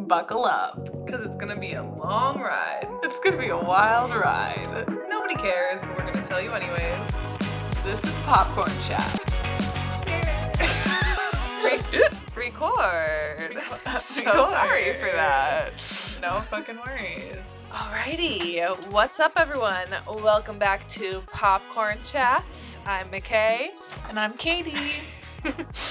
buckle up, because it's gonna be a long ride. It's gonna be a wild ride. Nobody cares, but we're gonna tell you anyways. This is Popcorn Chats. Record. So sorry for that. No fucking worries. Alrighty, what's up everyone? Welcome back to Popcorn Chats. I'm MICHAE. And I'm Katie.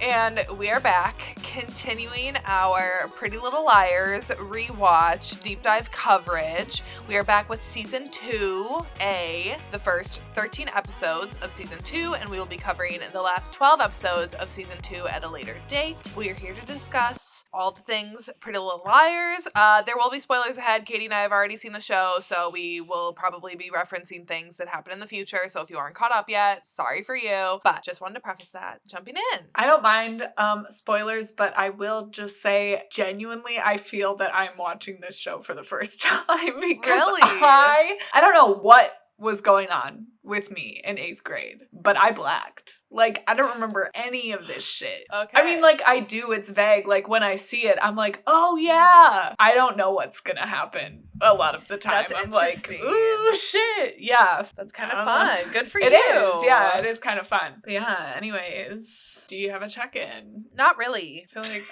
And we are back, continuing our Pretty Little Liars rewatch deep dive coverage. We are back with season 2A, the first 13 episodes of season 2, and we will be covering the last 12 episodes of season 2 at a later date. We are here to discuss all the things Pretty Little Liars. There will be spoilers ahead. Katie and I have already seen the show, so we will probably be referencing things that happen in the future. So if you aren't caught up yet, sorry for you. But just wanted to preface that. Jumping in. I don't mind spoilers, but I will just say, genuinely, I feel that I'm watching this show for the first time because Really? I don't know what was going on with me in 8th grade, but I blacked. Like, I don't remember any of this shit. Okay. I mean, like, I do, it's vague. Like, when I see it, I'm like, oh yeah. I don't know what's gonna happen a lot of the time. That's I'm like, interesting. ooh, shit. Yeah. That's kind of fun. Good for It you. is. Yeah, it is kind of fun. But yeah, anyways, do you have a check-in? Not really. I feel like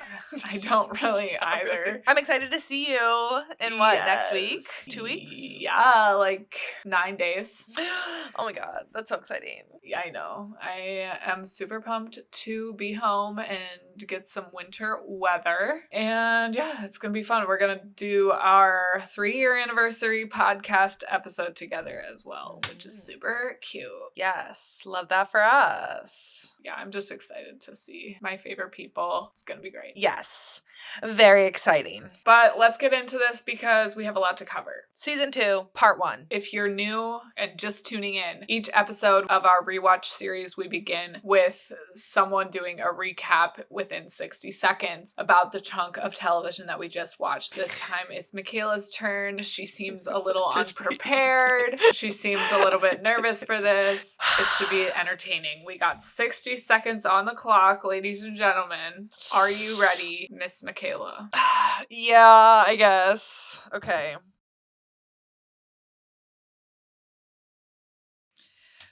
I don't really either. I'm excited to see you in next week? 2 weeks? Yeah, like 9 days. Oh my god, that's so exciting. Yeah, I know. I am super pumped to be home and get some winter weather. And yeah, it's going to be fun. We're going to do our 3-year anniversary podcast episode together as well, which is super cute. Yes, love that for us. Yeah, I'm just excited to see my favorite people. It's going to be great. Yes, very exciting. But let's get into this because we have a lot to cover. Season 2, part 1. If you're new and just tuning in, each episode of our rewatch series, we begin with someone doing a recap within 60 seconds about the chunk of television that we just watched. This time it's Michaela's turn. She seems a little unprepared. She seems a little bit nervous for this. It should be entertaining. We got 60 seconds on the clock, ladies and gentlemen. Are you ready, Miss Michaela? Yeah, I guess. Okay.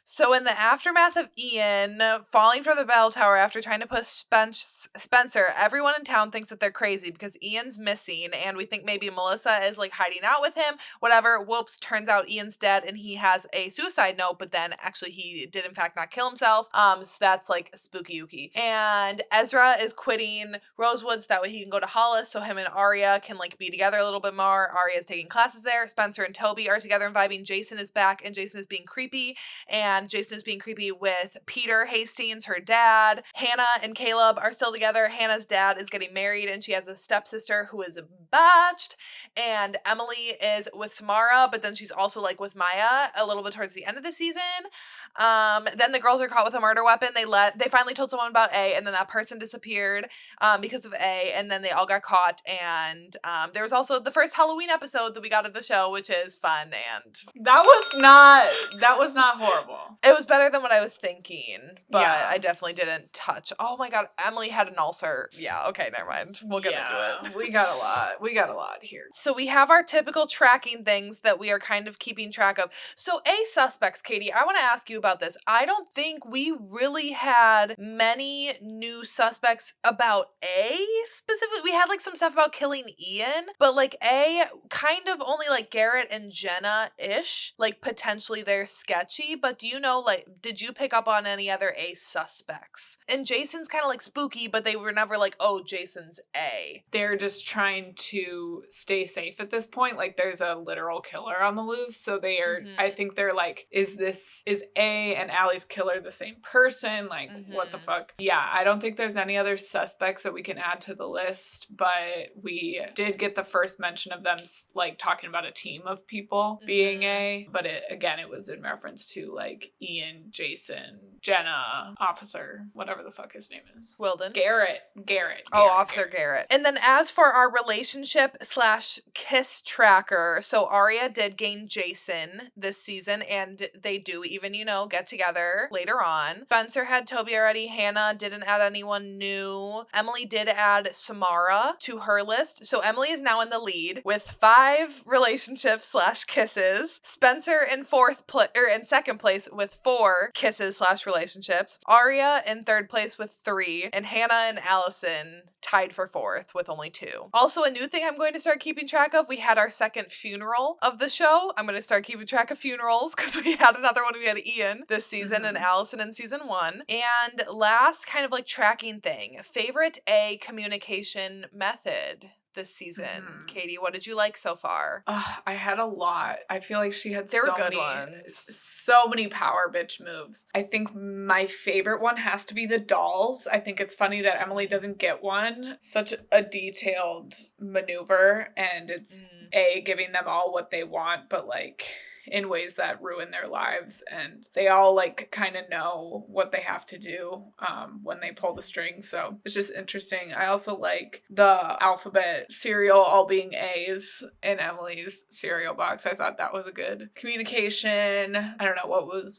So in the aftermath of Ian falling from the bell tower after trying to push Spencer, everyone in town thinks that they're crazy because Ian's missing, and we think maybe Melissa is like hiding out with him. Whatever. Whoops, turns out Ian's dead and he has a suicide note, but then actually he did in fact not kill himself. So that's like spooky-ooky. And Ezra is quitting Rosewood so that way he can go to Hollis so him and Arya can like be together a little bit more. Arya is taking classes there. Spencer and Toby are together and vibing. Jason is back and Jason is being creepy, and Jason is being creepy with Peter Hastings, her dad. Hannah and Caleb are still together. Hannah's dad is getting married and she has a stepsister who is botched. And Emily is with Samara, but then she's also like with Maya a little bit towards the end of the season. Then the girls are caught with a murder weapon. They finally told someone about A, and then that person disappeared because of A, and then they all got caught. And there was also the first Halloween episode that we got of the show, which is fun, and That was not horrible. it was better than what I was thinking, but Yeah. I definitely didn't touch. Oh my god, Emily had an ulcer. Yeah, okay, never mind. We'll get into it. We got a lot. We got a lot here. So we have our typical tracking things that we are kind of keeping track of. So A, suspects, Katie, I want to ask you about this. I don't think we really had many new suspects about A specifically. We had like some stuff about killing Ian, but like A, kind of only like Garrett and Jenna-ish. Like potentially they're sketchy, but do you know, like, did you pick up on any other A suspects? And Jason's kind of like spooky, but they were never like, oh, Jason's A. They're just trying to stay safe at this point. Like there's a literal killer on the loose. So they are, I think they're like, is A and Allie's killer the same person? Like what the fuck? Yeah, I don't think there's any other suspects that we can add to the list, but we did get the first mention of them like talking about a team of people being A, but it was in reference to like Ian, Jason, Jenna, Officer, whatever the fuck his name is. Wilden. Garrett. Oh, Officer Garrett. And then as for our relationship / kiss tracker, so Arya did gain Jason this season, and they do even, get together later on. Spencer had Toby already. Hannah didn't add anyone new. Emily did add Samara to her list. So Emily is now in the lead with 5 relationships / kisses. Spencer in second place with 4 kisses / relationships. Arya in third place with 3, and Hannah and Allison tied for 4th with only 2. Also, a new thing I'm going to start keeping track of, we had our second funeral of the show. I'm going to start keeping track of funerals because we had another one. We had Ian this season and Allison in season 1. And last kind of like tracking thing, favorite A communication method this season. Katie, what did you like so far? I had a lot. I feel like she had so many power bitch moves. I think my favorite one has to be the dolls. I think it's funny that Emily doesn't get one. Such a detailed maneuver, and it's giving them all what they want, but like in ways that ruin their lives, and they all like kind of know what they have to do when they pull the string, so it's just interesting. I also like the alphabet cereal all being A's in Emily's cereal box. I thought that was a good communication. I don't know,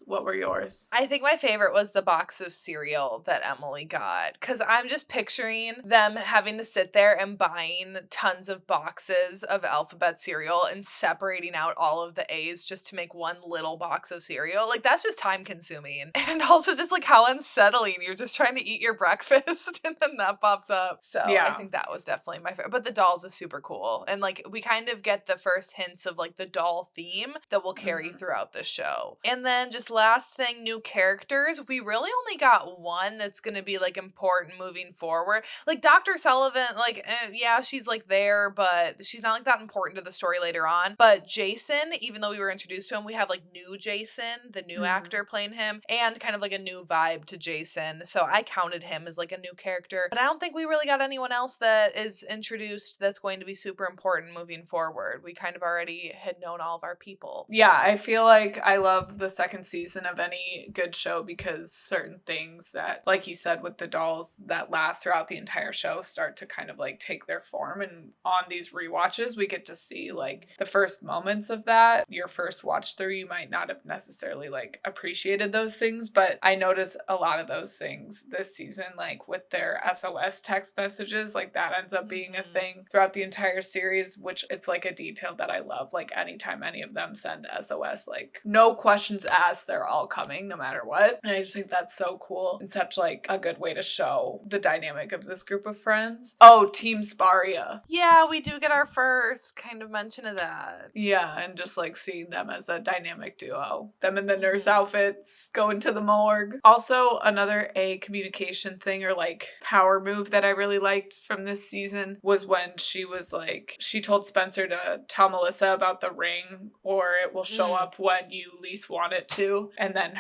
what were yours? I think my favorite was the box of cereal that Emily got, because I'm just picturing them having to sit there and buying tons of boxes of alphabet cereal and separating out all of the A's just to make one little box of cereal. Like, that's just time consuming. And also just like how unsettling. You're just trying to eat your breakfast and then that pops up. So yeah. I think that was definitely my favorite. But the dolls is super cool. And like we kind of get the first hints of like the doll theme that will carry throughout the show. And then just last thing, new characters. We really only got one that's going to be like important moving forward. Like Dr. Sullivan, like, yeah, she's like there, but she's not like that important to the story later on. But Jason, even though we were introduced to him, we have like new Jason, the new actor playing him, and kind of like a new vibe to Jason. So I counted him as like a new character, but I don't think we really got anyone else that is introduced that's going to be super important moving forward. We kind of already had known all of our people. Yeah, I feel like I love the second season of any good show because certain things that, like you said, with the dolls that last throughout the entire show start to kind of like take their form. And on these rewatches, we get to see like the first moments of that. Your first watch through, you might not have necessarily like appreciated those things, but I noticed a lot of those things this season, like with their SOS text messages, like that ends up being a thing throughout the entire series, which it's like a detail that I love. Like anytime any of them send SOS, like no questions asked, they're all coming no matter what. And I just think that's so cool and such like a good way to show the dynamic of this group of friends. Oh, Team Sparia. Yeah, we do get our first kind of mention of that. Yeah, and just like seeing them as a dynamic duo. Them in the nurse outfits, going to the morgue. Also, another A communication thing or like power move that I really liked from this season was when she was like, she told Spencer to tell Melissa about the ring or it will show up when you least want it to. And then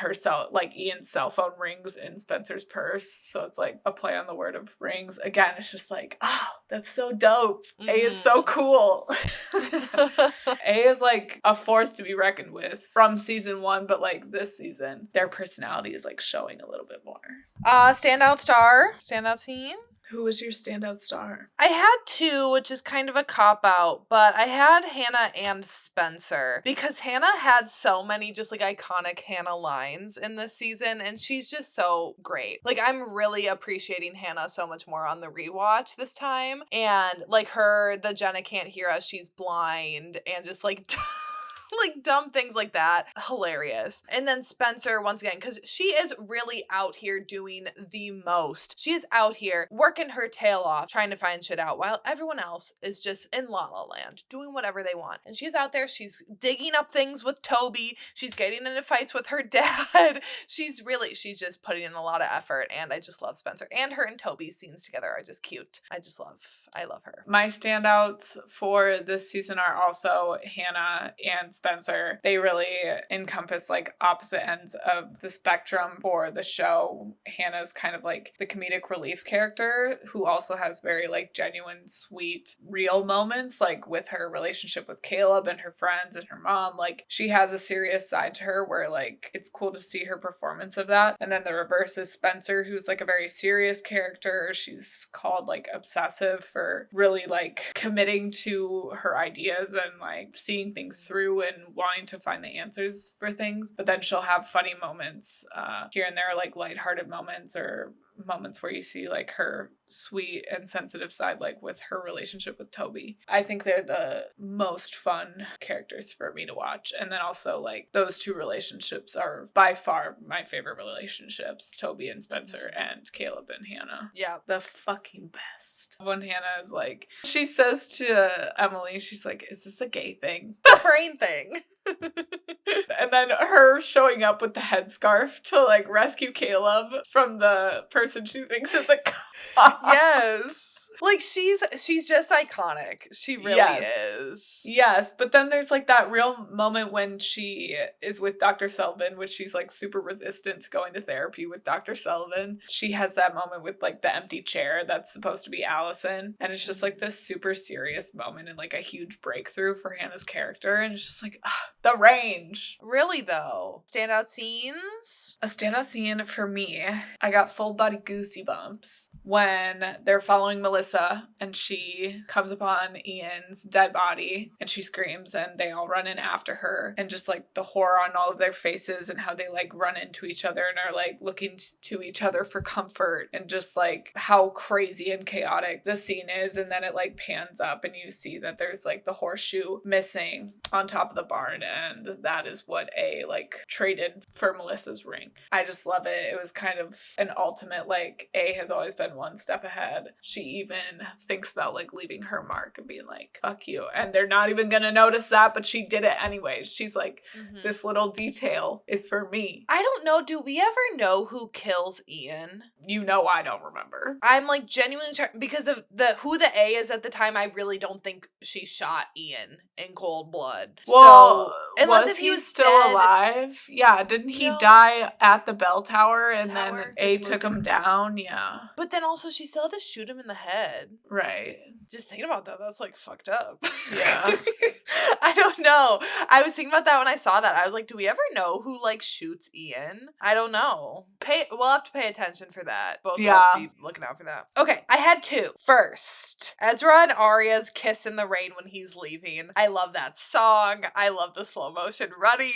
Ian's cell phone rings in Spencer's purse. So it's like a play on the word of rings. Again, it's just like, oh, that's so dope. A is so cool. A is like a force to be reckoned with from season 1, but like this season, their personality is like showing a little bit more. Standout star, standout scene. Who was your standout star? I had 2, which is kind of a cop-out, but I had Hannah and Spencer because Hannah had so many just like iconic Hannah lines in this season, and she's just so great. Like, I'm really appreciating Hannah so much more on the rewatch this time, and like the Jenna can't hear us, she's blind, and just like like dumb things like that. Hilarious. And then Spencer, once again, because she is really out here doing the most. She is out here working her tail off, trying to find shit out, while everyone else is just in La La Land, doing whatever they want. And she's out there, she's digging up things with Toby. She's getting into fights with her dad. She's just putting in a lot of effort, and I just love Spencer. And her and Toby's scenes together are just cute. I love her. My standouts for this season are also Hannah and Spencer, they really encompass like opposite ends of the spectrum for the show. Hannah's kind of like the comedic relief character who also has very like genuine, sweet, real moments, like with her relationship with Caleb and her friends and her mom. Like she has a serious side to her where like it's cool to see her performance of that. And then the reverse is Spencer, who's like a very serious character. She's called like obsessive for really like committing to her ideas and like seeing things through and wanting to find the answers for things. But then she'll have funny moments here and there, like lighthearted moments or moments where you see like her sweet and sensitive side, like with her relationship with Toby. I think they're the most fun characters for me to watch. And then also like those two relationships are by far my favorite relationships, Toby and Spencer and Caleb and Hannah. Yeah. The fucking best. When Hannah is like, she says to Emily, she's like, is this a gay thing? Brain thing. And then her showing up with the headscarf to like rescue Caleb from the person she thinks is a cop. Yes. Like she's just iconic. She really is. Yes, but then there's like that real moment when she is with Dr. Sullivan, which she's like super resistant to going to therapy with Dr. Sullivan. She has that moment with like the empty chair that's supposed to be Allison. And it's just like this super serious moment and like a huge breakthrough for Hannah's character. And it's just like, the range. Really though. Standout scenes? A standout scene for me, I got full body goosey bumps when they're following Melissa and she comes upon Ian's dead body and she screams and they all run in after her, and just like the horror on all of their faces and how they like run into each other and are like looking to each other for comfort, and just like how crazy and chaotic the scene is. And then it like pans up and you see that there's like the horseshoe missing on top of the barn, and that is what A like traded for Melissa's ring. I just love it. It was kind of an ultimate like A has always been one step ahead. She even thinks about like leaving her mark and being like, fuck you, and they're not even gonna notice that, but she did it anyways. She's like, this little detail is for me. I don't know, do we ever know who kills Ian? You know, I don't remember. I'm like genuinely because of who the A is at the time. I really don't think she shot Ian in cold blood. Well, so unless was if he was still dead, alive? Yeah, didn't he die at the bell tower and then A took him down? Yeah. But then also she still had to shoot him in the head. Right. Just thinking about that, that's like fucked up. Yeah. I don't know. I was thinking about that when I saw that. I was like, do we ever know who like shoots Ian? I don't know. We'll have to pay attention for that. Both of us be looking out for that. Okay, I had two. First, Ezra and Arya's kiss in the rain when he's leaving. I love that song. I love the slow motion running.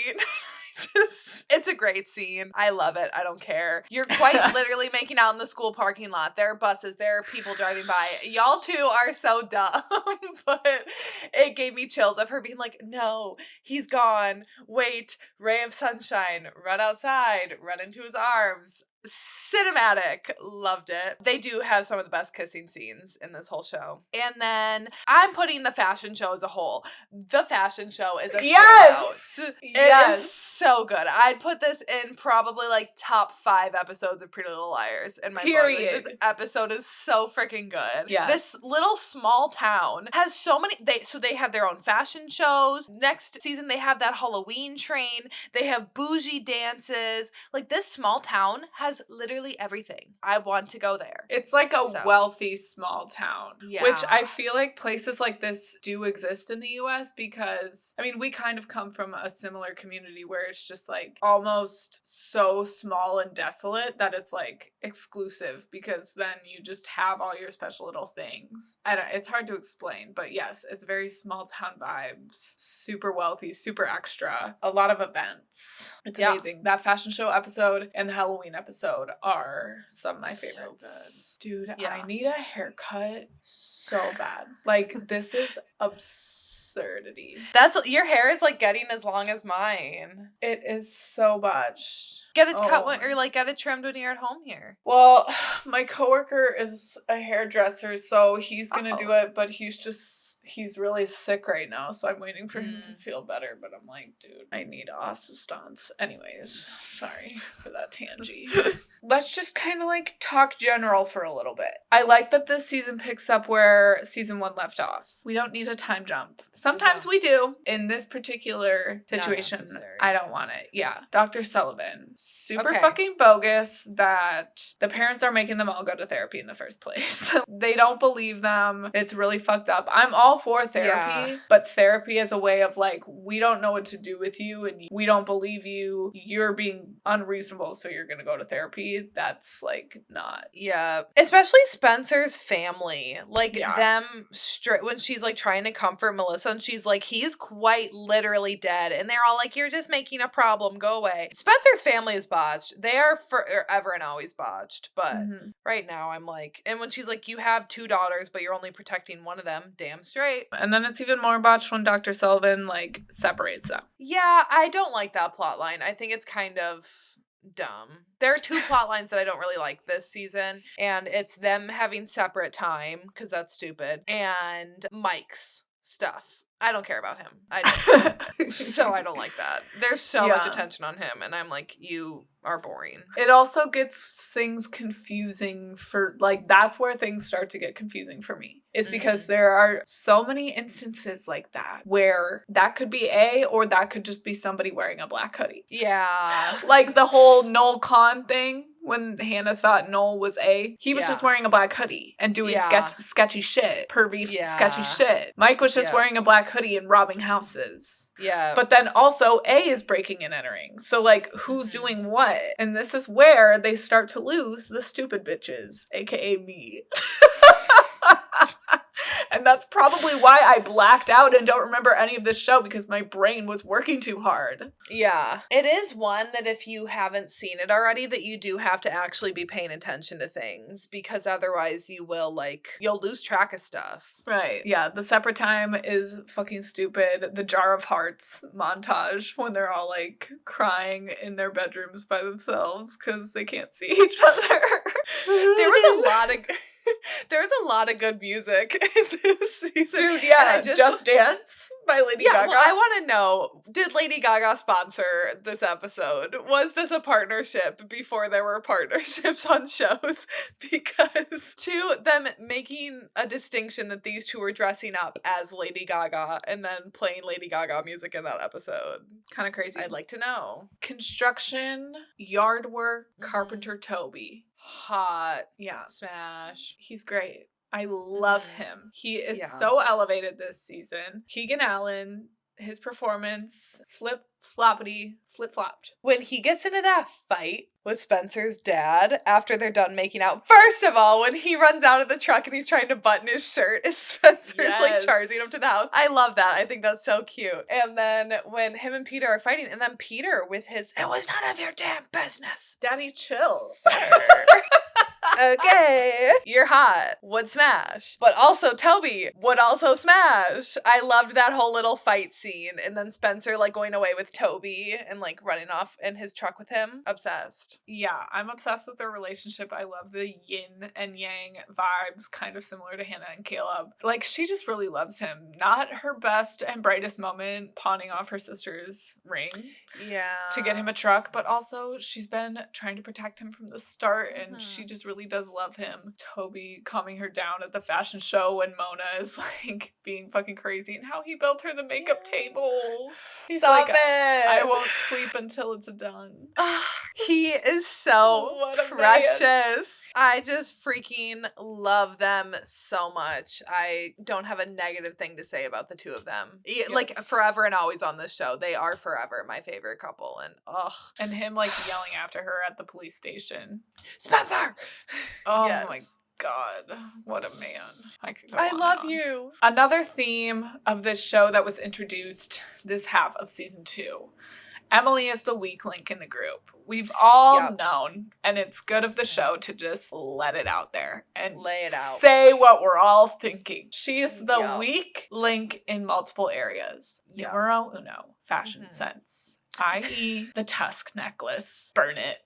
It's a great scene. I love it. I don't care. You're quite literally making out in the school parking lot. There are buses. There are people driving by. Y'all two are so dumb. But it gave me chills of her being like, no, he's gone. Wait, ray of sunshine. Run outside. Run into his arms. Cinematic. Loved it. They do have some of the best kissing scenes in this whole show. And then I'm putting the fashion show as a whole. The fashion show is a standout. It is so good. I'd put this in probably like top 5 episodes of Pretty Little Liars in my book. Like, this episode is so freaking good. Yeah. This little small town has so many they have their own fashion shows. Next season they have that Halloween train. They have bougie dances. Like this small town has literally everything. I want to go there. It's like a wealthy small town, which I feel like places like this do exist in the US because, I mean, we kind of come from a similar community where it's just like almost so small and desolate that it's like exclusive because then you just have all your special little things. It's hard to explain, but yes, it's very small town vibes, super wealthy, super extra, a lot of events. It's amazing. That fashion show episode and the Halloween episode are some of my favorites. So dude, I need a haircut so bad. Like, this is absurdity. Your hair is like getting as long as mine. It is so much. Get it cut or like get it trimmed when you're at home here. Well, my coworker is a hairdresser, so he's gonna do it, but he's really sick right now, so I'm waiting for him to feel better, but I'm like, dude, I need assistance. Anyways, sorry for that tangent. let's just kind of like talk general for a little bit. I like that this season picks up where season 1 left off. We don't need a time jump. Sometimes we do. In this particular situation, I don't want it. Yeah. Dr. Sullivan. Super fucking bogus that the parents are making them all go to therapy in the first place. They don't believe them. It's really fucked up. I'm all for therapy, but therapy as a way of like, we don't know what to do with you and we don't believe you. You're being unreasonable, so you're gonna go to therapy. That's like not. Yeah. Especially Spencer's family. Like them when she's like trying to comfort Melissa and she's like, he's quite literally dead. And they're all like, you're just making a problem. Go away. Spencer's family is botched. They are forever and always botched. But right now I'm like, and when she's like, you have 2 daughters, but you're only protecting one of them. Damn straight. And then it's even more botched when Dr. Sullivan like separates them. Yeah, I don't like that plot line. I think it's kind of dumb. There are 2 plot lines that I don't really like this season, and it's them having separate time, because that's stupid, and Mike's stuff. I don't care about him. I don't. So I don't like that. There's so much attention on him, and I'm like, you are boring. It also gets things confusing for, like, that's where things start to get confusing for me. Is because there are so many instances like that where that could be A or that could just be somebody wearing a black hoodie. Yeah. Like the whole Noel Kahn thing. When Hannah thought Noel was A, he was just wearing a black hoodie and doing sketchy shit, pervy sketchy shit. Mike was just wearing a black hoodie and robbing houses. Yeah. But then also A is breaking and entering. So like, who's doing what? And this is where they start to lose the stupid bitches, aka me. And that's probably why I blacked out and don't remember any of this show, because my brain was working too hard. Yeah. It is one that if you haven't seen it already, that you do have to actually be paying attention to things, because otherwise you will you'll lose track of stuff. Right. Yeah. The separate time is fucking stupid. The Jar of Hearts montage when they're all like crying in their bedrooms by themselves because they can't see each other. There's a lot of good music in this season. Dude, yeah, Just Dance by Lady Gaga. Well, I want to know, did Lady Gaga sponsor this episode? Was this a partnership before there were partnerships on shows? Because them making a distinction that these 2 were dressing up as Lady Gaga and then playing Lady Gaga music in that episode. Kind of crazy. I'd like to know. Construction, yard work, carpenter Toby. Hot. Yeah. Smash. He's great. I love him. He is so elevated this season. Keegan Allen, his performance, flip-flopped. When he gets into that fight with Spencer's dad after they're done making out, first of all, when he runs out of the truck and he's trying to button his shirt as Spencer's like charging him to the house. I love that. I think that's so cute. And then when him and Peter are fighting, and then Peter with his, it was none of your damn business. Daddy, chill. Okay. You're hot. Would smash. But also Toby would also smash. I loved that whole little fight scene. And then Spencer like going away with Toby and like running off in his truck with him. Obsessed. Yeah, I'm obsessed with their relationship. I love the yin and yang vibes, kind of similar to Hannah and Caleb. Like, she just really loves him. Not her best and brightest moment, pawning off her sister's ring. Yeah. To get him a truck, but also she's been trying to protect him from the start, and she just really does love him. Toby calming her down at the fashion show when Mona is like being fucking crazy, and how he built her the makeup tables. He's Stop like, it. I won't sleep until it's done. He is so precious. I just freaking love them so much. I don't have a negative thing to say about the 2 of them. Yes. Like, forever and always on this show. They are forever my favorite couple. And and him like yelling after her at the police station. Spencer! Oh my God, what a man. I love you. Another theme of this show that was introduced this half of season 2. Emily is the weak link in the group. We've all known, and it's good of the show to just let it out there and lay it out. Say what we're all thinking. She is the weak link in multiple areas. Numero uno, fashion sense. i.e. the tusk necklace. Burn it.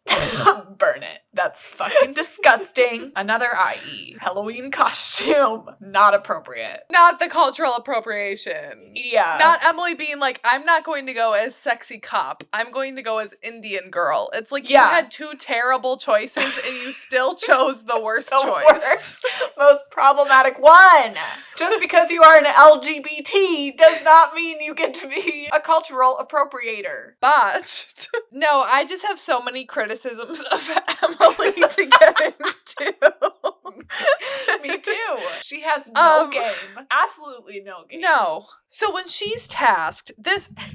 Burn it. That's fucking disgusting. Another i.e. Halloween costume. Not appropriate. Not the cultural appropriation. Yeah. Not Emily being like, I'm not going to go as sexy cop. I'm going to go as Indian girl. It's like you had two terrible choices and you still chose the worst choice. Worst, most problematic one. Just because you are an LGBT does not mean you get to be a cultural appropriator. Botched. No, I just have so many criticisms of Emily to get into. Me too. She has no game. Absolutely no game. No. So when she's tasked,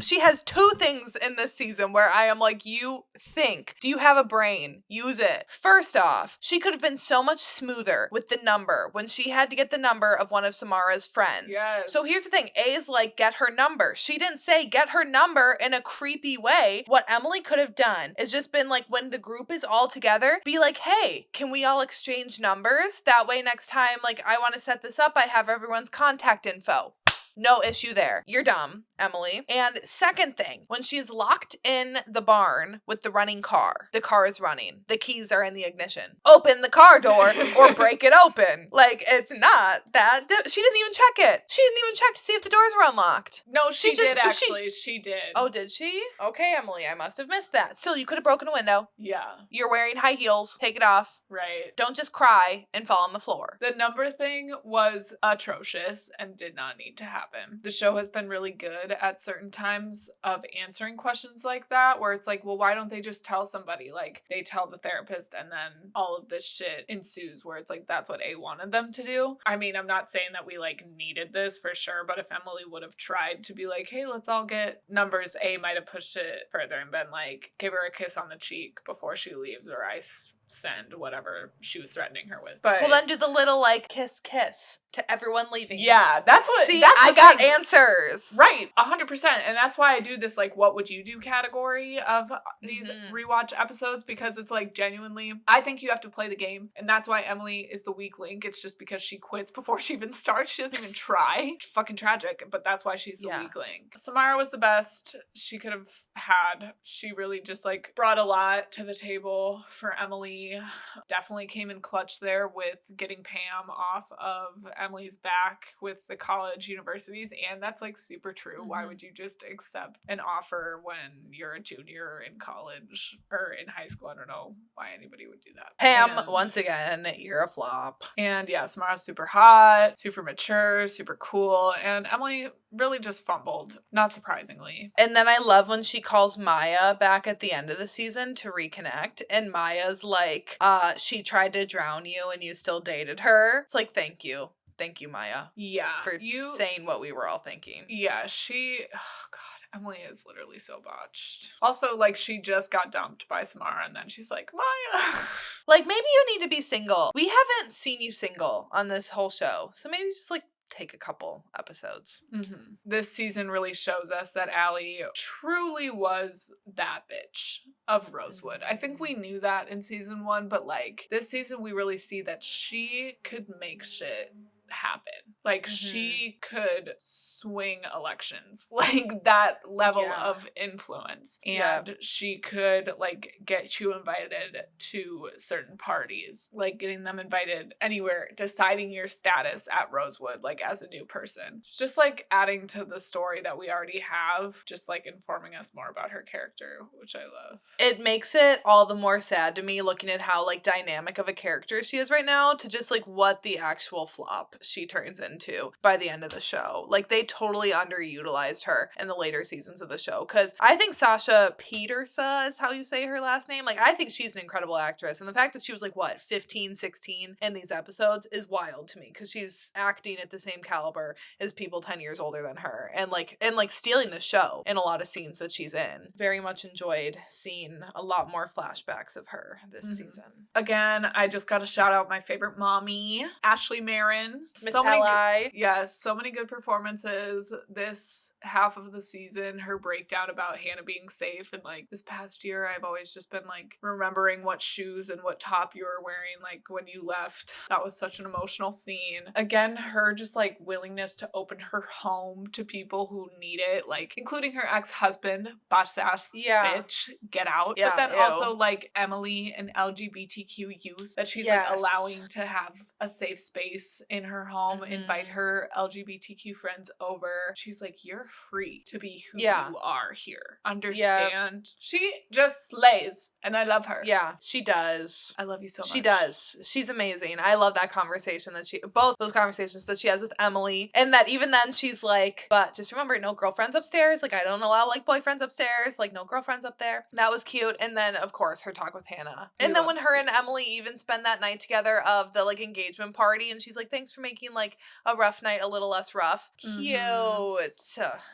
she has two things in this season where I am like, you think. Do you have a brain? Use it. First off, she could have been so much smoother with the number when she had to get the number of one of Samara's friends. Yes. So here's the thing. A's like, get her number. She didn't say get her number in a creepy way. What Emily could have done is just been like, when the group is all together, be like, hey, can we all exchange numbers? That way next time, like, I want to set this up, I have everyone's contact info. No issue there. You're dumb, Emily. And second thing, when she's locked in the barn with the running car, the car is running. The keys are in the ignition. Open the car door or break it open. Like, it's not that. She didn't even check it. She didn't even check to see if the doors were unlocked. No, she did actually. She did. Oh, did she? Okay, Emily, I must have missed that. Still, you could have broken a window. Yeah. You're wearing high heels. Take it off. Right. Don't just cry and fall on the floor. The number thing was atrocious and did not need to happen. The show has been really good at certain times of answering questions like that, where it's like, well, why don't they just tell somebody? Like, they tell the therapist and then all of this shit ensues, where it's like, that's what A wanted them to do. I mean, I'm not saying that we like needed this for sure, but if Emily would have tried to be like, hey, let's all get numbers, A might have pushed it further and been like, give her a kiss on the cheek before she leaves, or I send whatever she was threatening her with. But well, then do the little like kiss to everyone leaving. Yeah, that's what. See, that's I got answers. Right, 100%, and that's why I do this like, what would you do category of these rewatch episodes, because it's like, genuinely, I think you have to play the game, and that's why Emily is the weak link. It's just because she quits before she even starts. She doesn't even try. It's fucking tragic, but that's why she's the weak link. Samara was the best she could have had. She really just like brought a lot to the table for Emily. Definitely came in clutch there with getting Pam off of Emily's back with the college universities, and that's like super true. Why would you just accept an offer when you're a junior in college or in high school? I don't know why anybody would do that. Pam, once again, you're a flop. And yeah, Samara's super hot, super mature, super cool, and Emily really just fumbled, not surprisingly. And then I love when she calls Maya back at the end of the season to reconnect, and Maya's like, she tried to drown you and you still dated her. It's like, thank you. Thank you, Maya. Yeah. For saying what we were all thinking. Yeah, oh God, Emily is literally so botched. Also, like, she just got dumped by Samara, and then she's like, Maya. Like, maybe you need to be single. We haven't seen you single on this whole show, so maybe just like take a couple episodes. This season really shows us that Allie truly was that bitch of Rosewood. I think we knew that in season 1, but like this season we really see that she could make shit happen. Like she could swing elections, like that level of influence, and she could like get you invited to certain parties, like getting them invited anywhere, deciding your status at Rosewood, like as a new person. It's just like adding to the story that we already have, just like informing us more about her character, which I love. It makes it all the more sad to me looking at how like dynamic of a character she is right now, to just like what the actual flop she turns into by the end of the show. Like they totally underutilized her in the later seasons of the show, because I think Sasha Petersa is how you say her last name. Like I think she's an incredible actress, and the fact that she was like what 15, 16 in these episodes is wild to me, because she's acting at the same caliber as people 10 years older than her, and like stealing the show in a lot of scenes that she's in. Very much enjoyed seeing a lot more flashbacks of her this season. Again, I just got to shout out my favorite mommy, Ashley Marin. Miss So many Ally. Yes, so many good performances this half of the season. Her breakdown about Hannah being safe, and like this past year I've always just been like remembering what shoes and what top you were wearing like when you left. That was such an emotional scene. Again, her just like willingness to open her home to people who need it, like including her ex-husband, botched ass bitch, get out. Yeah, but then ew. also like Emily and LGBTQ youth that she's like allowing to have a safe space in her home, invite her LGBTQ friends over. She's like, you're free to be who you are here. Understand? She just slays, and I love her. Yeah, she does. I love you so much. She does. She's amazing. I love that conversation both those conversations that she has with Emily, and that even then she's like, but just remember, no girlfriends upstairs. Like, I don't allow like boyfriends upstairs. Like, no girlfriends up there. That was cute. And then of course her talk with Hannah. And then when her and Emily even spend that night together of the like engagement party, and she's like, thanks for making like a rough night a little less rough. Cute.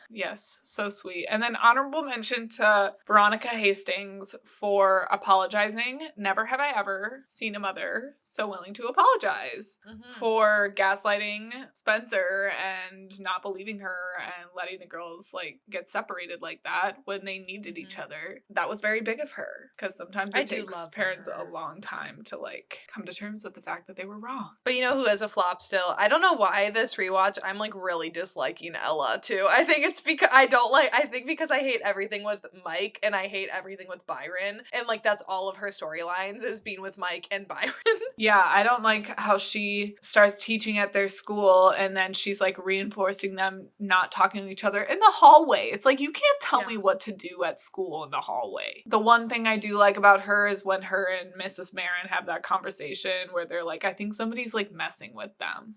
Yes, so sweet. And then honorable mention to Veronica Hastings for apologizing. Never have I ever seen a mother so willing to apologize for gaslighting Spencer and not believing her and letting the girls like get separated like that when they needed each other. That was very big of her, because sometimes it takes parents a long time to like come to terms with the fact that they were wrong. But you know who is a flop still? I don't know why this rewatch I'm like really disliking Ella too. I think it's because because I hate everything with Mike and I hate everything with Byron, and like that's all of her storylines is being with Mike and Byron. Yeah, I don't like how she starts teaching at their school and then she's like reinforcing them not talking to each other in the hallway. It's like, you can't tell me what to do at school in the hallway. The one thing I do like about her is when her and Mrs. Marin have that conversation where they're like, I think somebody's like messing with them.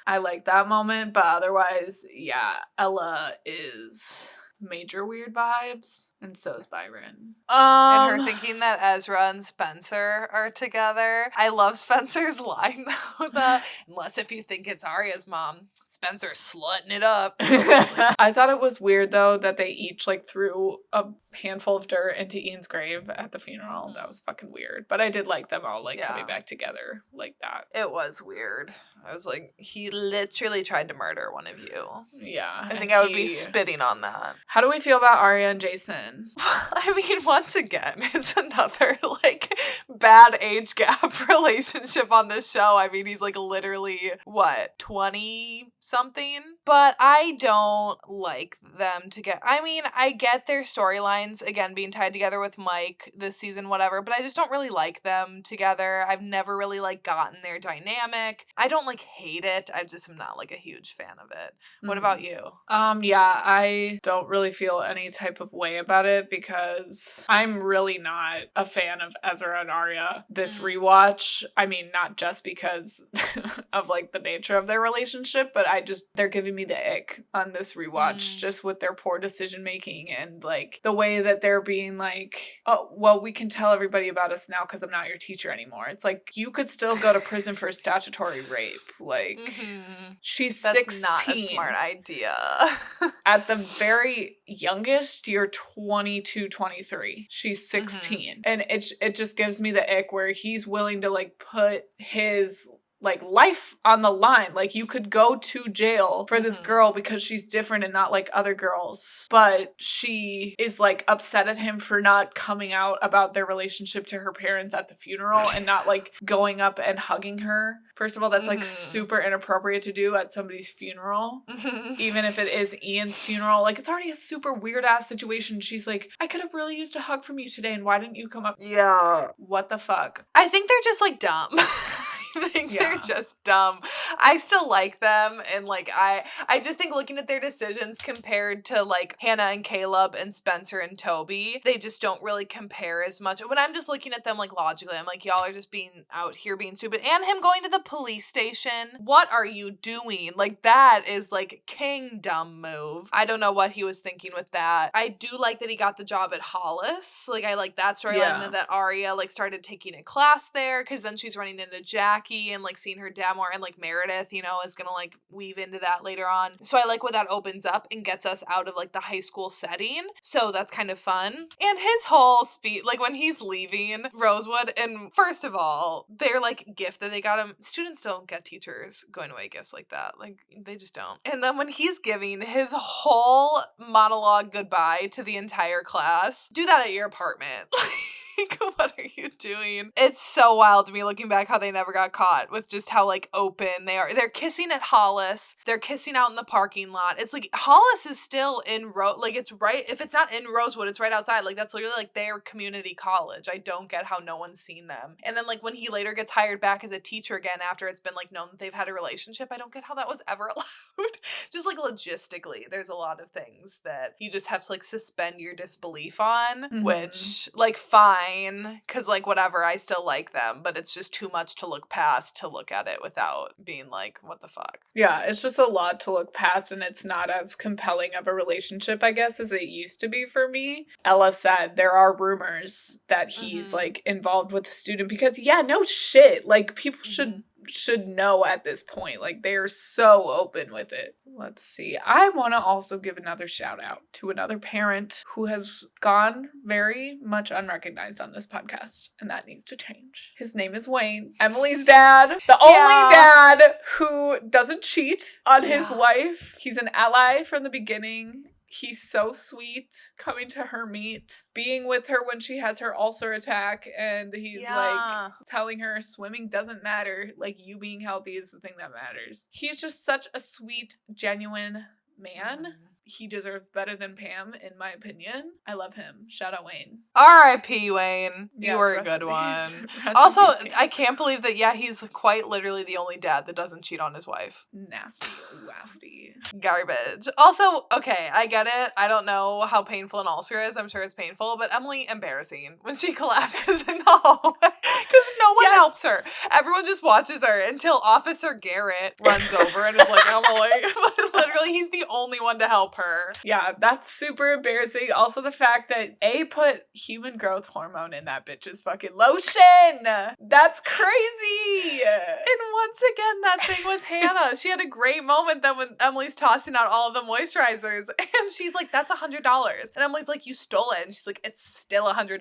I like that moment, but otherwise, yeah, Ella is major weird vibes, and so is Byron. And her thinking that Ezra and Spencer are together. I love Spencer's line though, unless if you think it's Arya's mom, Spencer's slutting it up. I thought it was weird though that they each like threw a handful of dirt into Ian's grave at the funeral. That was fucking weird, but I did like them all like coming back together like that. It was weird. I was like, he literally tried to murder one of you. Yeah. I think I would be spitting on that. How do we feel about Arya and Jason? I mean, once again, it's another like bad age gap relationship on this show. I mean, he's like literally, what, 20 something? But I don't like them to get, I mean, I get their storylines, again, being tied together with Mike this season, whatever, but I just don't really like them together. I've never really like gotten their dynamic. I don't like hate it. I just am not like a huge fan of it. What about you? Yeah, I don't really feel any type of way about it because I'm really not a fan of Ezra and Arya this rewatch. I mean, not just because of like the nature of their relationship, but they're giving me the ick on this rewatch just with their poor decision making and like the way that they're being like, oh, well, we can tell everybody about us now because I'm not your teacher anymore. It's like, you could still go to prison for statutory rape. Like, she's 16. That's not a smart idea. At the very youngest, you're 22, 23. She's 16. And it just gives me the ick where he's willing to like put his like life on the line. Like, you could go to jail for this girl because she's different and not like other girls, but she is like upset at him for not coming out about their relationship to her parents at the funeral and not like going up and hugging her. First of all, that's like super inappropriate to do at somebody's funeral, even if it is Ian's funeral. Like, it's already a super weird ass situation. She's like, I could have really used a hug from you today, and why didn't you come up? Yeah. What the fuck? I think they're just like dumb. I think they're just dumb. I still like them, and like I just think looking at their decisions compared to like Hannah and Caleb and Spencer and Toby, they just don't really compare as much. When I'm just looking at them like logically, I'm like, y'all are just being out here being stupid. And him going to the police station, what are you doing? Like, that is like kingdom move. I don't know what he was thinking with that. I do like that he got the job at Hollis. Like, I like that storyline that Arya like started taking a class there because then she's running into Jack Jackie and like seeing her dad more, and like Meredith, you know, is gonna like weave into that later on. So I like what that opens up and gets us out of like the high school setting. So that's kind of fun. And his whole speech, like when he's leaving Rosewood, and first of all, their like gift that they got him, students don't get teachers going away gifts like that. Like they just don't. And then when he's giving his whole monologue goodbye to the entire class, do that at your apartment. Like, what are you doing? It's so wild to me looking back how they never got caught with just how like open they are. They're kissing at Hollis. They're kissing out in the parking lot. It's like Hollis is still in like it's right, if it's not in Rosewood, it's right outside. Like that's literally like their community college. I don't get how no one's seen them. And then like when he later gets hired back as a teacher again after it's been like known that they've had a relationship, I don't get how that was ever allowed. Just like logistically, there's a lot of things that you just have to like suspend your disbelief on, which like fine. Because like whatever, I still like them, but it's just too much to look past to look at it without being like, what the fuck? Yeah, it's just a lot to look past, and it's not as compelling of a relationship, I guess, as it used to be for me. Ella said there are rumors that he's like involved with the student because yeah, no shit. Like people should know at this point. Like they are so open with it. Let's see. I want to also give another shout out to another parent who has gone very much unrecognized on this podcast, and that needs to change. His name is Wayne, Emily's dad, the only dad who doesn't cheat on his wife. He's an ally from the beginning. He's so sweet, coming to her meet, being with her when she has her ulcer attack, and he's like telling her swimming doesn't matter, like you being healthy is the thing that matters. He's just such a sweet, genuine man. He deserves better than Pam, in my opinion. I love him. Shout out Wayne. R.I.P. Wayne. Yes, you were a good one. Also, I can't believe that, he's quite literally the only dad that doesn't cheat on his wife. Nasty. Nasty. Garbage. Also, okay, I get it. I don't know how painful an ulcer is. I'm sure it's painful, but Emily, embarrassing when she collapses in the hallway because no one helps her. Everyone just watches her until Officer Garrett runs over and is like, Emily. But literally, he's the only one to help her. Yeah, that's super embarrassing. Also, the fact that A put human growth hormone in that bitch's fucking lotion. That's crazy. And once again, that thing with Hannah. She had a great moment then when Emily's tossing out all of the moisturizers. And she's like, that's $100. And Emily's like, you stole it. And she's like, it's still $100.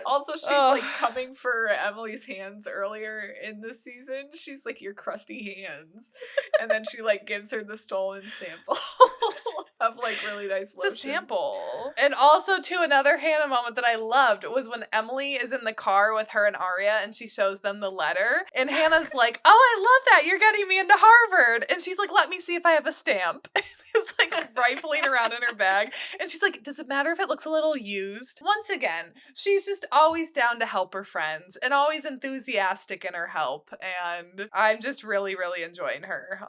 Also, she's like coming for Emily's hands earlier in the season. She's like, your crusty hands. And then she like gives her the stolen sample. Of like really nice lotion. It's a sample. And also too, another Hannah moment that I loved was when Emily is in the car with her and Aria and she shows them the letter. And Hannah's like, oh, I love that. You're getting me into Harvard. And she's like, let me see if I have a stamp. It's like rifling around in her bag. And she's like, does it matter if it looks a little used? Once again, she's just always down to help her friends and always enthusiastic in her help. And I'm just really, really enjoying her.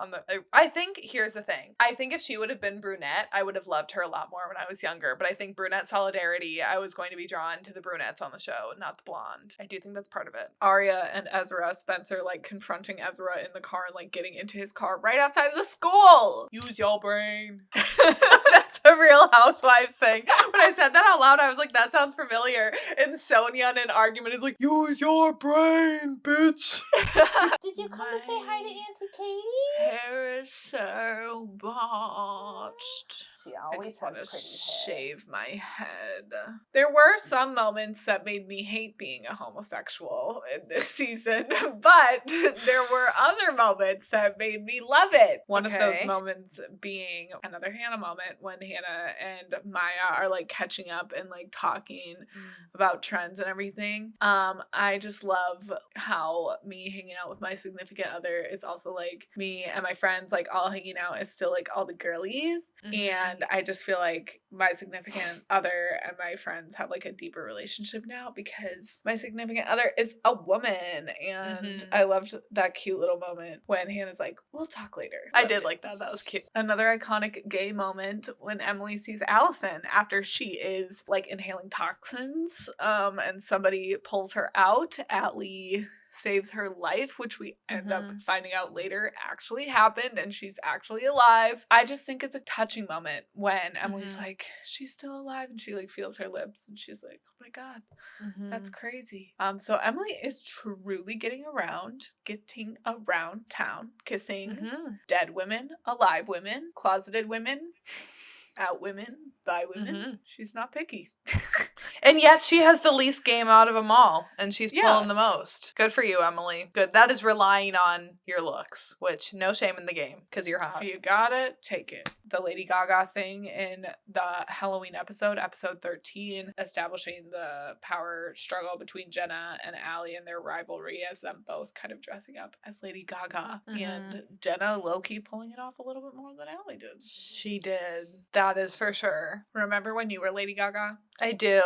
I think, here's the thing. I think if she would have been brunette, I would have loved her a lot more when I was younger. But I think brunette solidarity, I was going to be drawn to the brunettes on the show, not the blonde. I do think that's part of it. Arya and Ezra, Spencer, like confronting Ezra in the car and like getting into his car right outside of the school. Use your brain. That's a Real Housewives thing. When I said that out loud, I was like, that sounds familiar. And Sonia in an argument is like, use your brain, bitch. Did you come to say hi to Auntie Katie? Hair is so botched. She I always just want to has pretty hair. shave my head. There were some moments that made me hate being a homosexual in this season, but there were other moments that made me love it. One of those moments being another Hannah moment when Hannah and Maya are like catching up and like talking about trends and everything. I just love how me hanging out with my significant other is also like me and my friends like all hanging out is still like all the girlies. And I just feel like my significant other and my friends have like a deeper relationship now because my significant other is a woman. And I loved that cute little moment when Hannah's like, we'll talk later. I did like that. That was cute. Another iconic gay moment when Emily sees Allison after she is like inhaling toxins and somebody pulls her out. Atlee saves her life, which we end up Mhm. finding out later actually happened and she's actually alive. I just think it's a touching moment when Emily's Mhm. like, she's still alive, and she like feels her lips and she's like, oh my God, that's Mhm. crazy. So Emily is truly getting around town, kissing Mhm. dead women, alive women, closeted women, out women, by women. Mhm. She's not picky. And yet she has the least game out of them all, and she's Yeah. pulling the most. Good for you, Emily. Good. That is relying on your looks, which no shame in the game, because you're If hot. you got it, take it. The Lady Gaga thing in the Halloween episode 13, establishing the power struggle between Jenna and Allie and their rivalry as them both kind of dressing up as Lady Gaga. And Jenna low-key pulling it off a little bit more than Allie did. She did. That is for sure. Remember when you were Lady Gaga? I do.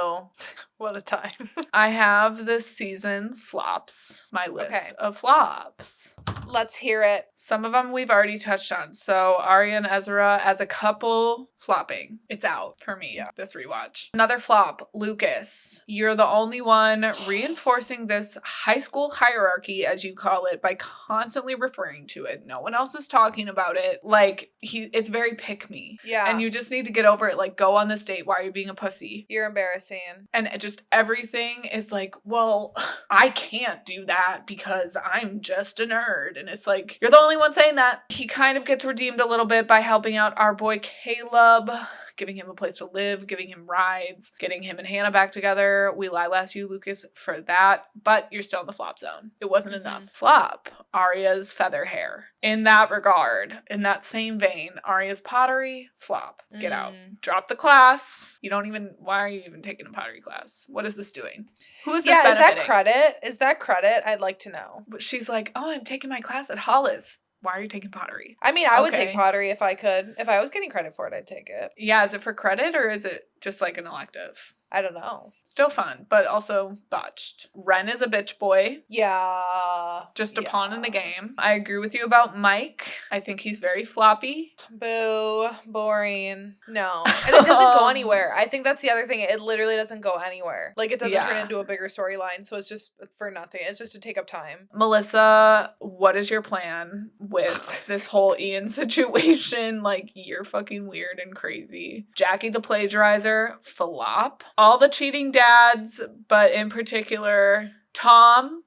What a time. I have this season's flops, my list Okay. of flops. Let's hear it. Some of them we've already touched on. So Arya and Ezra as a couple flopping. It's out for me, this rewatch. Another flop, Lucas. You're the only one reinforcing this high school hierarchy, as you call it, by constantly referring to it. No one else is talking about it. Like, it's very pick me. Yeah. And you just need to get over it. Like, go on this date. Why are you being a pussy? You're embarrassing. And just everything is like, well, I can't do that because I'm just a nerd. And it's like, you're the only one saying that. He kind of gets redeemed a little bit by helping out our boy Caleb, giving him a place to live, giving him rides, getting him and Hannah back together. We last you, Lucas, for that, but you're still in the flop zone. It wasn't enough. Flop, Arya's feather hair. In that regard, in that same vein, Arya's pottery, flop. Get out. Drop the class. Why are you even taking a pottery class? What is this doing? Who is this benefiting? Is that credit? Is that credit? I'd like to know. But she's like, oh, I'm taking my class at Hollis. Why are you taking pottery? I mean, I would take pottery if I could. If I was getting credit for it, I'd take it. Yeah, is it for credit or is it just like an elective? I don't know. Still fun, but also botched. Ren is a bitch boy. Yeah. Just a pawn in the game. I agree with you about Mike. I think he's very floppy. Boo. Boring. No. And it doesn't go anywhere. I think that's the other thing. It literally doesn't go anywhere. Like, it doesn't turn into a bigger storyline, so it's just for nothing. It's just to take up time. Melissa, what is your plan with this whole Ian situation? Like, you're fucking weird and crazy. Jackie the plagiarizer, flop. All the cheating dads, but in particular, Tom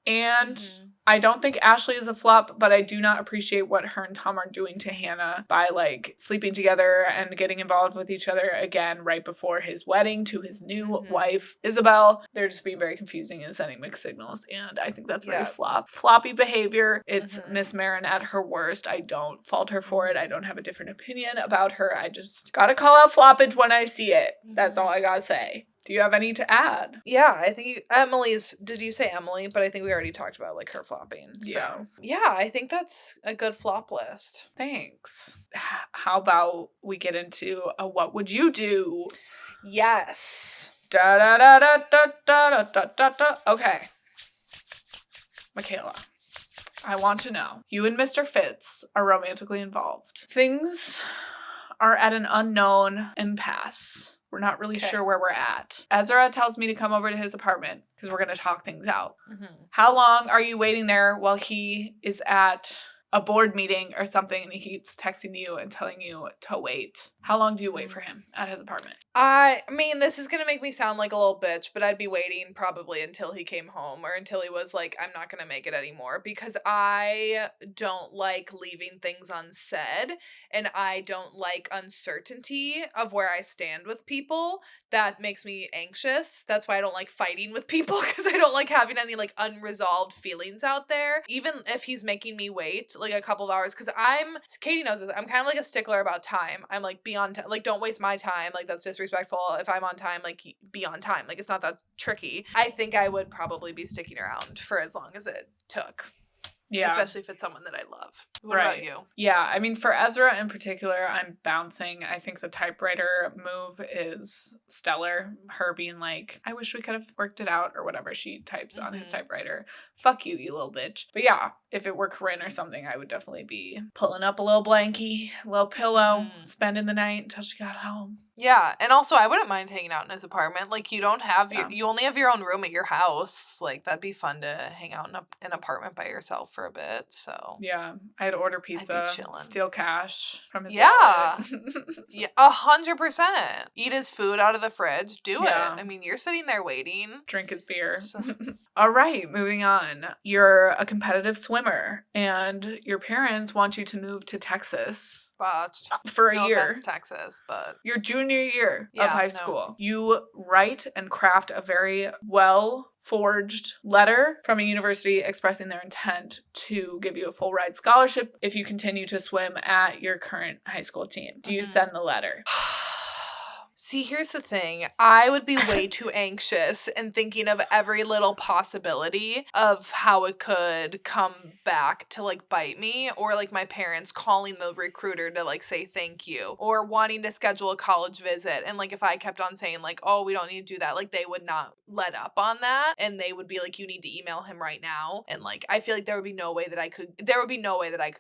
and I don't think Ashley is a flop, but I do not appreciate what her and Tom are doing to Hannah by like sleeping together and getting involved with each other again right before his wedding to his new wife, Isabel. They're just being very confusing and sending mixed signals. And I think that's very floppy behavior. It's Miss Marin at her worst. I don't fault her for it. I don't have a different opinion about her. I just gotta call out floppage when I see it. That's all I gotta say. Do you have any to add? Yeah, I think did you say Emily? But I think we already talked about like her flopping. So yeah, I think that's a good flop list. Thanks. How about we get into a what would you do? Yes. Da da da da da da da da da. Okay. Michaela, I want to know. You and Mr. Fitz are romantically involved. Things are at an unknown impasse. We're not really sure where we're at. Ezra tells me to come over to his apartment because we're going to talk things out. How long are you waiting there while he is at a board meeting or something and he keeps texting you and telling you to wait? How long do you wait for him at his apartment? I mean, this is going to make me sound like a little bitch, but I'd be waiting probably until he came home or until he was like, I'm not going to make it anymore, because I don't like leaving things unsaid and I don't like uncertainty of where I stand with people. That makes me anxious. That's why I don't like fighting with people, because I don't like having any like unresolved feelings out there. Even if he's making me wait like a couple of hours, because Katie knows this, I'm kind of like a stickler about time. I'm like, be on time. Like, don't waste my time. Like, that's disrespectful. If I'm on time, like, be on time. Like, it's not that tricky. I think I would probably be sticking around for as long as it took. Yeah. Especially if it's someone that I love. What about you? Yeah, I mean, for Ezra in particular, I'm bouncing. I think the typewriter move is stellar. Her being like, I wish we could have worked it out, or whatever she types on his typewriter. Fuck you, you little bitch. But yeah, if it were Corinne or something, I would definitely be pulling up a little blankie, a little pillow, spending the night until she got home. Yeah, and also I wouldn't mind hanging out in his apartment. Like, you don't have Yeah. you only have your own room at your house. Like, that'd be fun to hang out in an apartment by yourself for a bit. So Yeah, I'd order pizza, chilling. steal cash from his Yeah. wallet. Yeah, 100%. Eat his food out of the fridge. Do Yeah. it. I mean, you're sitting there waiting. Drink his beer. So- All right, moving on. You're a competitive swimmer, and your parents want you to move to Texas Botched. for a No year. offense, Texas, but Your junior year Yeah, of high no. school. You write and craft a very well forged letter from a university expressing their intent to give you a full ride scholarship if you continue to swim at your current high school team. Do you Mhm. send the letter? See, here's the thing. I would be way too anxious and thinking of every little possibility of how it could come back to like bite me, or like my parents calling the recruiter to like say thank you, or wanting to schedule a college visit. And like if I kept on saying like, oh, we don't need to do that, like they would not let up on that. And they would be like, you need to email him right now. And like I feel like there would be no way that I could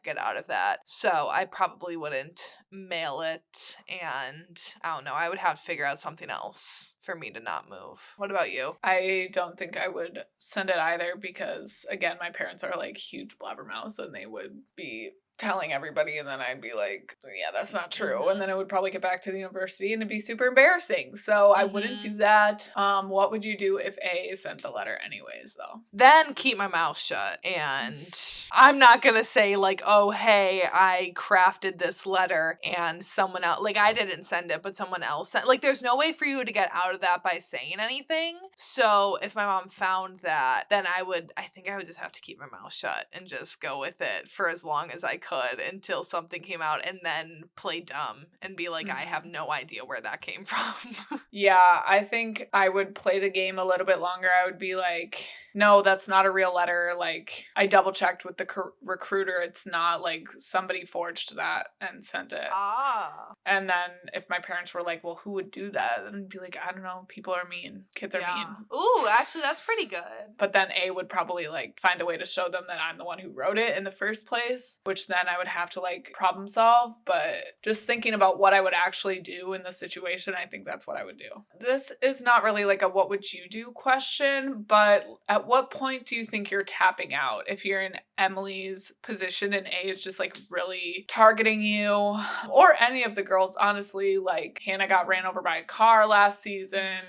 get out of that. So I probably wouldn't mail it, and I don't know, I would have to figure out something else for me to not move. What about you? I don't think I would send it either because, again, my parents are like huge blabbermouths and they would be telling everybody, and then I'd be like, yeah, that's not true. And then I would probably get back to the university and it'd be super embarrassing. So I wouldn't do that. What would you do if A sent the letter anyways, though? Then keep my mouth shut, and I'm not gonna say like, oh, hey, I crafted this letter and someone else, like I didn't send it, but someone else sent. Like there's no way for you to get out of that by saying anything. So if my mom found that, then I think I would just have to keep my mouth shut and just go with it for as long as I could until something came out, and then play dumb and be like, I have no idea where that came from. Yeah, I think I would play the game a little bit longer. I would be like, no, that's not a real letter. Like, I double checked with the recruiter. It's not like somebody forged that and sent it. And then if my parents were like, well, who would do that? Then I'd be like, I don't know. People are mean. Kids are mean. Ooh, actually, that's pretty good. But then A would probably like find a way to show them that I'm the one who wrote it in the first place, which then I would have to like problem solve. But just thinking about what I would actually do in the situation, I think that's what I would do. This is not really like a what would you do question, but at what point do you think you're tapping out? If you're in Emily's position and A is just like really targeting you, or any of the girls, honestly, like Hannah got ran over by a car last season.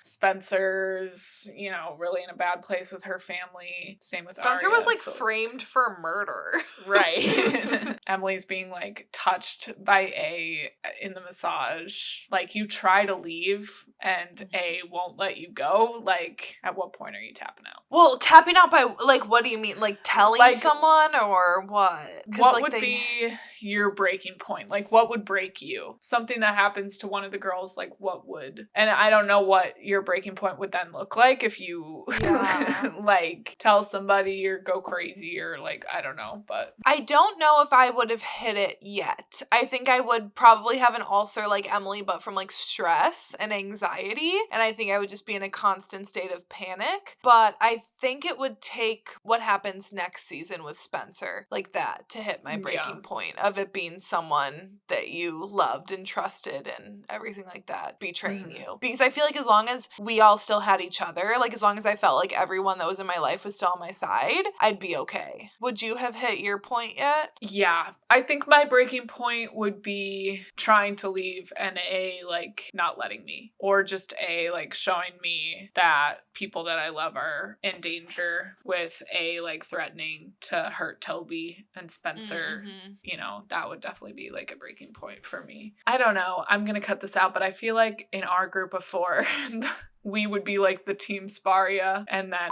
Spencer's, really in a bad place with her family. Same with Spencer Aria, was like framed for murder. Right. Emily's being like touched by A in the massage. Like you try to leave and A won't let you go. Like at what point are you tapping out? Well, tapping out by like, what do you mean? Like telling Like, someone, or what? What would be your breaking point? Like what would break you? Something that happens to one of the girls, like what would? And I don't know what your breaking point would then look like if you like tell somebody or go crazy or like, I don't know, but I don't know if I would have hit it yet. I think I would probably have an ulcer like Emily, but from like stress and anxiety. And I think I would just be in a constant state of panic. But I think it would take what happens next season with Spencer, like that, to hit my breaking point of it being someone that you loved and trusted and everything like that betraying you. Because I feel like as long as we all still had each other, like as long as I felt like everyone that was in my life was still on my side, I'd be okay. Would you have hit your point yet? Yeah, I think my breaking point would be trying to leave and A, like not letting me, or just A, like showing me that people that I love are in danger, with A, like threatening to hurt Toby and Spencer. That would definitely be like a breaking point for me. I don't know. I'm going to cut this out, but I feel like in our group of four, we would be like the team Sparia, and then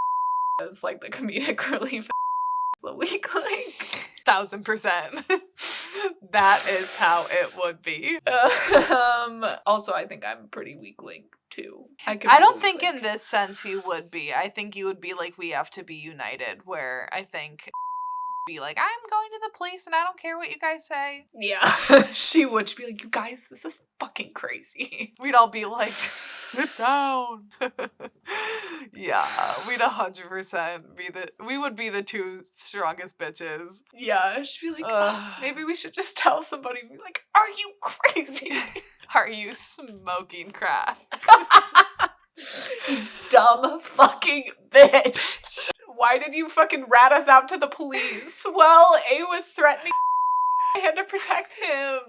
as like the comedic relief, the weak link. 1000%. That is how it would be. Also, I think I'm a pretty weak link too. I don't think in this sense you would be. I think you would be like, we have to be united, where I think be like, I'm going to the police and I don't care what you guys say. Yeah. She would be like, you guys, this is fucking crazy. We'd all be like, sit down. Yeah, we'd 100% we would be the two strongest bitches. Yeah, she'd be like, maybe we should just tell somebody. Be like, are you crazy? All Are you smoking crack? Dumb fucking bitch. Why did you fucking rat us out to the police? Well, A was threatening. I had to protect him.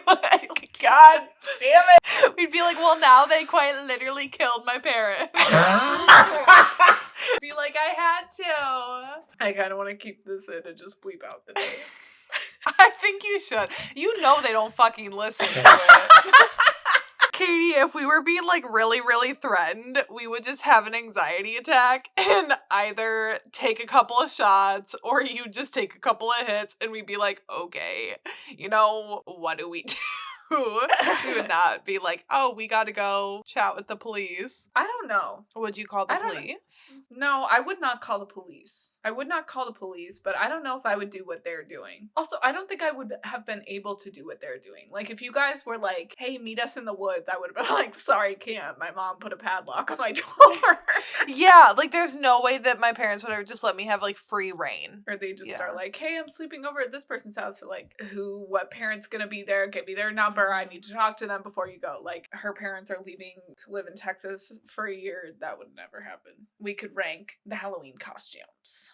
Like, God damn it. We'd be like, well, now they quite literally killed my parents. Be like, I had to. I kind of want to keep this in and just bleep out the names. I think you should. You know they don't fucking listen to it. Katie, if we were being like really, really threatened, we would just have an anxiety attack and either take a couple of shots or you just take a couple of hits and we'd be like, okay, what do we do? We would not be like, oh, we gotta go chat with the police. I don't know. Would you call the police? No, I would not call the police. I would not call the police, but I don't know if I would do what they're doing. Also, I don't think I would have been able to do what they're doing. Like, if you guys were like, hey, meet us in the woods, I would have been like, sorry, can't. My mom put a padlock on my door. Yeah, like, there's no way that my parents would ever just let me have, like, free reign. Or they just start like, hey, I'm sleeping over at this person's house. For like, what parent's gonna be there? Give me their number. I need to talk to them before you go. Like, her parents are leaving to live in Texas for a year. That would never happen. We could rank the Halloween costumes.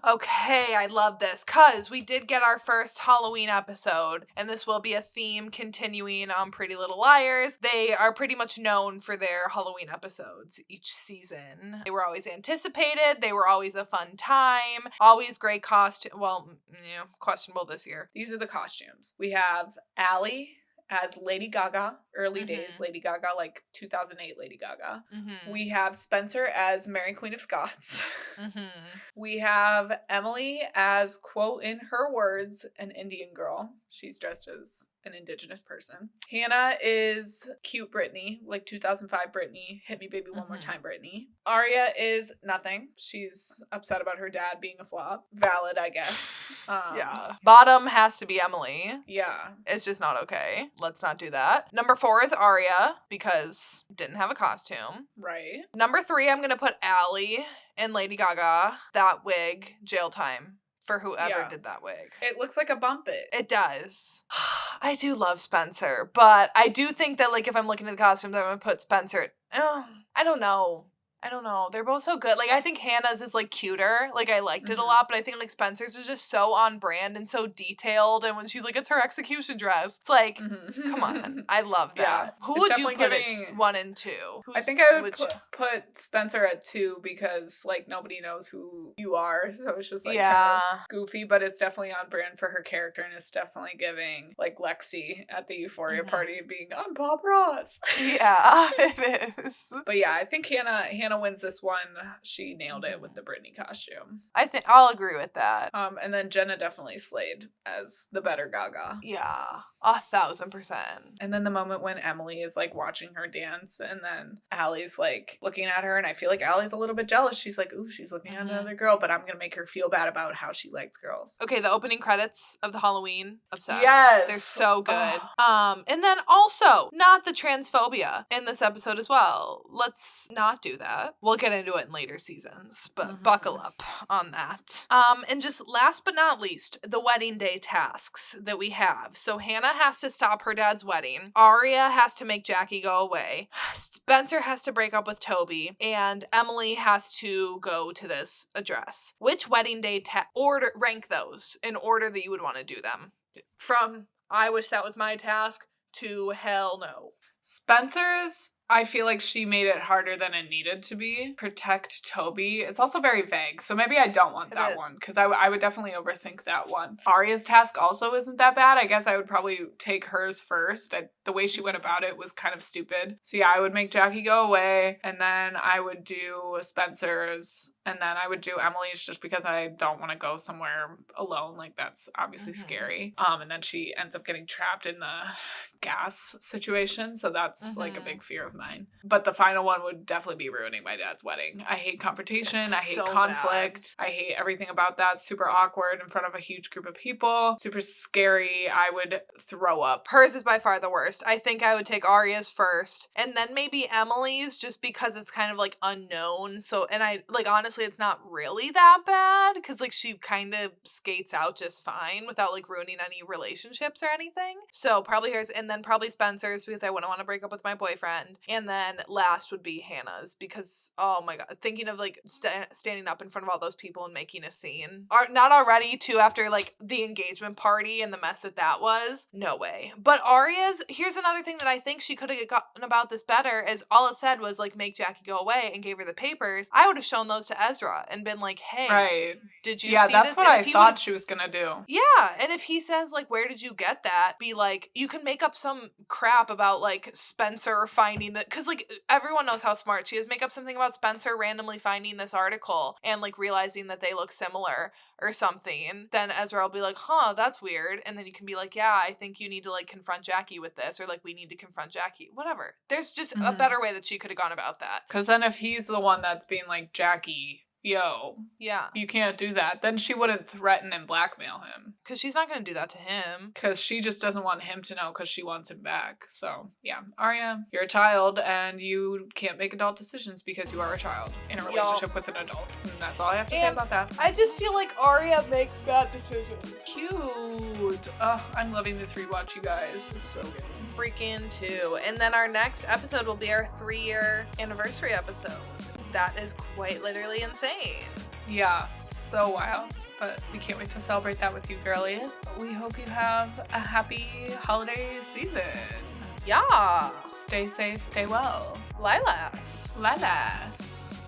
Okay, I love this because we did get our first Halloween episode, and this will be a theme continuing on Pretty Little Liars. They are pretty much known for their Halloween episodes each season. They were always anticipated. They were always a fun time. Always great costume. Well, questionable this year. These are the costumes. We have Allie as Lady Gaga, early days Lady Gaga, like 2008 Lady Gaga. We have Spencer as Mary Queen of Scots. We have Emily as, quote, in her words, an Indian girl. She's dressed as an Indigenous person. Hannah is cute Brittany, like 2005 Brittany. Hit me baby one more time, Brittany. Aria is nothing. She's upset about her dad being a flop. Valid, I guess. Yeah. Bottom has to be Emily. Yeah. It's just not okay. Let's not do that. Number 4 is Aria because didn't have a costume. Right. Number 3, I'm going to put Allie and Lady Gaga. That wig, jail time. For whoever did that wig. It looks like a bump it. It does. I do love Spencer, but I do think that, like, if I'm looking at the costumes, I'm going to put Spencer. I don't know. They're both so good. Like, I think Hannah's is, like, cuter. Like, I liked it a lot, but I think, like, Spencer's is just so on brand and so detailed. And when she's like, it's her execution dress. It's like, come on. I love that. Yeah. Who would you put it 1 and 2? I think I would put Spencer at 2 because, like, nobody knows who you are. So it's just, like, kind of goofy, but it's definitely on brand for her character. And it's definitely giving, like, Lexi at the Euphoria party being, I'm Bob Ross. Yeah, it is. But yeah, I think Hannah wins this one. She nailed it with the Britney costume. I think I'll agree with that. And then Jenna definitely slayed as the better Gaga. Yeah, 1,000%. And then the moment when Emily is like watching her dance and then Allie's like looking at her and I feel like Allie's a little bit jealous. She's like, ooh, she's looking at another girl, but I'm going to make her feel bad about how she likes girls. Okay, the opening credits of the Halloween, obsessed. Yes. They're so good. And then also, not the transphobia in this episode as well. Let's not do that. We'll get into it in later seasons, but buckle up on that. And just last but not least, the wedding day tasks that we have. So Hannah has to stop her dad's wedding. Aria has to make Jackie go away. Spencer has to break up with Toby. And Emily has to go to this address. Which wedding day rank those in order that you would want to do them? From I wish that was my task to hell no. Spencer's, I feel like she made it harder than it needed to be. Protect Toby. It's also very vague, so maybe I don't want that one, because I would definitely overthink that one. Aria's task also isn't that bad. I guess I would probably take hers first. The way she went about it was kind of stupid. So yeah, I would make Jackie go away, and then I would do Spencer's, and then I would do Emily's just because I don't want to go somewhere alone. Like, that's obviously scary. And then she ends up getting trapped in the gas situation, so that's like a big fear of mine. But the final one would definitely be ruining my dad's wedding. I hate confrontation. I hate conflict. Bad. I hate everything about that. Super awkward in front of a huge group of people. Super scary. I would throw up. Hers is by far the worst. I think I would take Aria's first, and then maybe Emily's, just because it's kind of like unknown. So, and I like honestly honestly, it's not really that bad because, like, she kind of skates out just fine without, like, ruining any relationships or anything. So probably hers, and then probably Spencer's because I wouldn't want to break up with my boyfriend. And then last would be Hannah's because, oh my God, thinking of, like, standing up in front of all those people and making a scene. Not already, too, after, like, the engagement party and the mess that was. No way. But Aria's, here's another thing that I think she could have gotten about this better is all it said was, like, make Jackie go away and gave her the papers. I would have shown those to Ezra and been like, hey, right. Did you see Yeah, that's this? what I thought she was gonna do. Yeah, and if he says, like, where did you get that? Be like, you can make up some crap about, like, Spencer finding that, because, like, everyone knows how smart she is. Make up something about Spencer randomly finding this article and, like, realizing that they look similar or something. Then Ezra will be like, huh, that's weird. And then you can be like, yeah, I think you need to, like, confront Jackie with this, or, like, we need to confront Jackie. Whatever. There's just a better way that she could have gone about that. Because then if he's the one that's being like, Jackie, yo, yeah, you can't do that, then she wouldn't threaten and blackmail him. Because she's not going to do that to him. Because she just doesn't want him to know because she wants him back. So, yeah. Aria, you're a child and you can't make adult decisions because you are a child in a relationship with an adult. And that's all I have to say about that. I just feel like Aria makes bad decisions. Cute. Ugh, I'm loving this rewatch, you guys. It's so good. Freaking too. And then our next episode will be our 3-year anniversary episode. That is quite literally insane. Yeah, so wild. But we can't wait to celebrate that with you girlies. We hope you have a happy holiday season. Yeah. Stay safe, stay well. Lilas. Lilas.